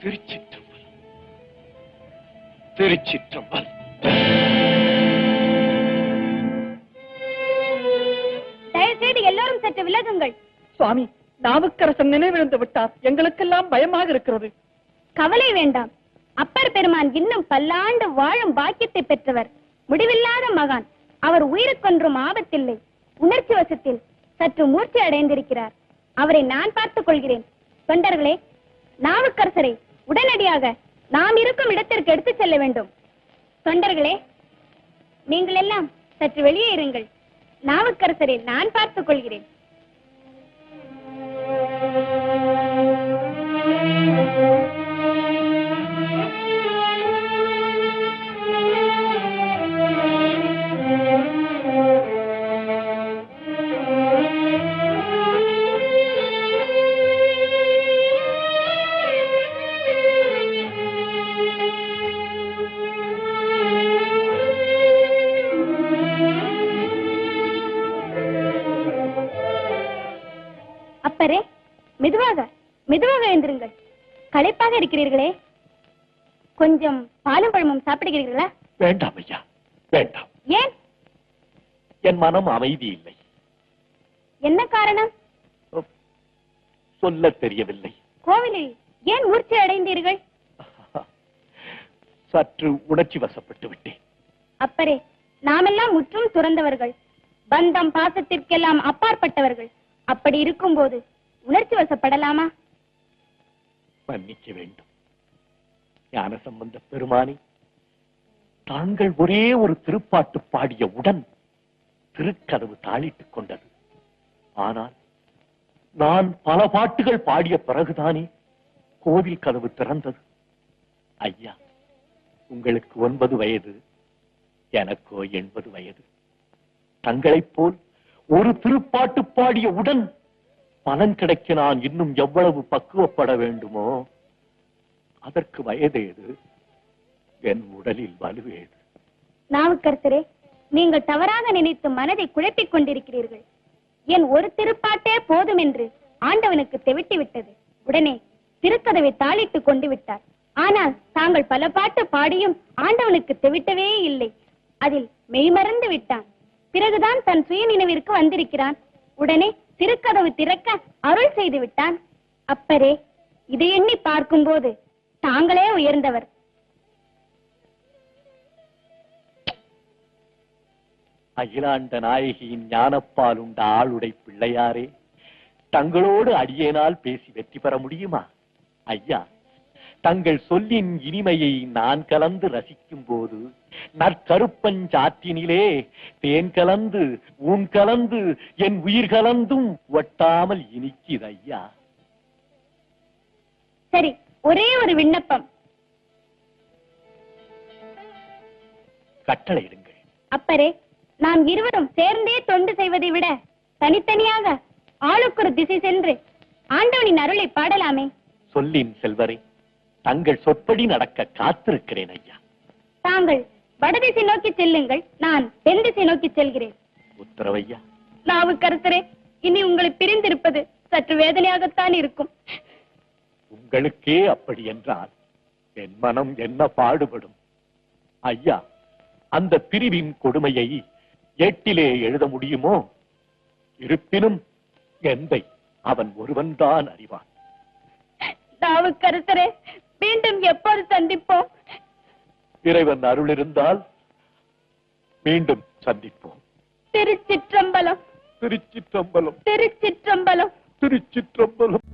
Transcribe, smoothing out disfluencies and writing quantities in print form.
திருச்சிற்றம்பலம், திருச்சிற்றம்பலம். தயவுசெய்து எல்லோரும் சற்று விலகுங்கள். சுவாமி, நாவுக்கரசன் நினைவிழந்து விட்டார். எங்களுக்கெல்லாம் பயமாக இருக்கிறது. கவலை வேண்டாம். அப்பர் பெருமான் இன்னும் பல்லாண்டு வாழும் பாக்கியத்தை பெற்றவர். முடிவில்லாத மகான். அவர் உயிருக்கொன்றும் ஆபத்தில்லை. உணர்ச்சி வசத்தில் சற்று மூர்ச்சி அடைந்திருக்கிறார். அவரை நான் பார்த்துக் கொள்கிறேன். தொண்டர்களே, நாவுக்கரசரை உடனடியாக நாம் இருக்கும் இடத்திற்கு எடுத்துச் செல்ல வேண்டும். தொண்டர்களே, நீங்கள் எல்லாம் சற்று வெளியே இருங்கள். நாவுக்கரசரை நான் பார்த்துக் கொள்கிறேன். அப்பரே, மெதுவாக மெதுவாக எழுந்திருங்கள். களைப்பாக இருக்கிறீர்களே, கொஞ்சம் பாலும் பழமும் சாப்பிடுகிறீர்களா? வேண்டாம் ஐயா, வேண்டாம். ஏன்? என் மனம் அமைதி இல்லை. என்ன காரணம்? சொல்ல தெரியவில்லை. கோவிலில் ஏன் மூர்ச்சை அடைந்தீர்கள்? சற்று உணர்ச்சி வசப்பட்டு விட்டேன். அப்பரே, நாமெல்லாம் முற்றும் துறந்தவர்கள், பந்தம் பாசத்திற்கெல்லாம் அப்பாற்பட்டவர்கள். அப்படி இருக்கும்போது உணர்ச்சி வசப்படலாமா? மன்னிக்க வேண்டும். ஞான சம்பந்த பெருமானே, தாங்கள் ஒரே ஒரு திருப்பாட்டு பாடியவுடன் திருக்கதவு தாளிட்டுக் கொண்டது. ஆனால் நான் பல பாட்டுகள் பாடிய பிறகுதானே கோவில் கதவு திறந்தது. ஐயா, உங்களுக்கு 9 வயது, எனக்கோ 80 வயது. தங்களைப் போல் ஒரு திருப்பாட்டு பாடியவுடன் பலன் கிடைக்க நான் இன்னும் எவ்வளவு பக்குவப்பட வேண்டுமோ அதற்கு வயதேது, என் உடலில் வலுவேது. நாவுக்கரசரே, நீங்கள் தவறாக நினைத்து மனதை குழப்பிக் கொண்டிருக்கிறீர்கள். என் ஒரு திருப்பாட்டே போதும் என்று ஆண்டவனுக்கு தெவிட்டி விட்டது. உடனே திருக்கதவை தாளிட்டுக் கொண்டு விட்டார். ஆனால் தாங்கள் பல பாட்டு பாடியும் ஆண்டவனுக்கு தெவிட்டவே இல்லை. அதில் மெய்மறந்து விட்டான். பிறகுதான் தன் சுய நினைவிற்கு வந்திருக்கிறான். உடனே திருக்கதவு திறக்க அருள் செய்து விட்டான். அப்பரே, இதை எண்ணி பார்க்கும்போது தாங்களே உயர்ந்தவர். அகிலாண்ட நாயகியின் ஞானப்பால் உண்ட ஆளுடை பிள்ளையாரே, தங்களோடு அடியேனால் பேசி வெற்றி பெற முடியுமா? ஐயா, தங்கள் சொல்லின் இனிமையை நான் கலந்து ரசிக்கும் போது நற்கருப்பஞ்சாற்றினிலே தேன் கலந்து ஊன் கலந்து என் உயிர் கலந்தும் ஒட்டாமல் இனிக்குது ஐயா. சரி, ஒரே ஒரு விண்ணப்பம். கட்டளையிடுங்கள். அப்பரே, நாம் இருவரும் சேர்ந்தே தொண்டு செய்வதை விட தனித்தனியாக ஆளுக்கு ஒரு திசை சென்று ஆண்டவனின் அருளை பாடலாமே. சொல்லின் செல்வரே, தங்கள் சொற்படி நடக்க காத்திருக்கிறேன் ஐயா. தாங்கள் வடதிசை நோக்கி செல்லுங்கள், நான் தென் திசை நோக்கி செல்கிறேன். உத்தரவையா. நாவுக்கரசரே, இனி உங்களை பிரிந்திருப்பது சற்று வேதனையாகத்தான் இருக்கும். உங்களுக்கே அப்படி என்றால் என் மனம் என்ன பாடுபடும்? ஐயா, அந்த பிரிவின் கொடுமையை ஏட்டிலே எழுத முடியுமோ? இருப்பினும் எந்தை அவன் ஒருவன்தான் அறிவான். நாவுக்கரசரே, மீண்டும் எப்போது சந்திப்போம்? இறைவன் அருள் இருந்தால் மீண்டும் சந்திப்போம். திருச்சிற்றம்பலம், திருச்சிற்றம்பலம், திருச்சிற்றம்பலம், திருச்சிற்றம்பலம்.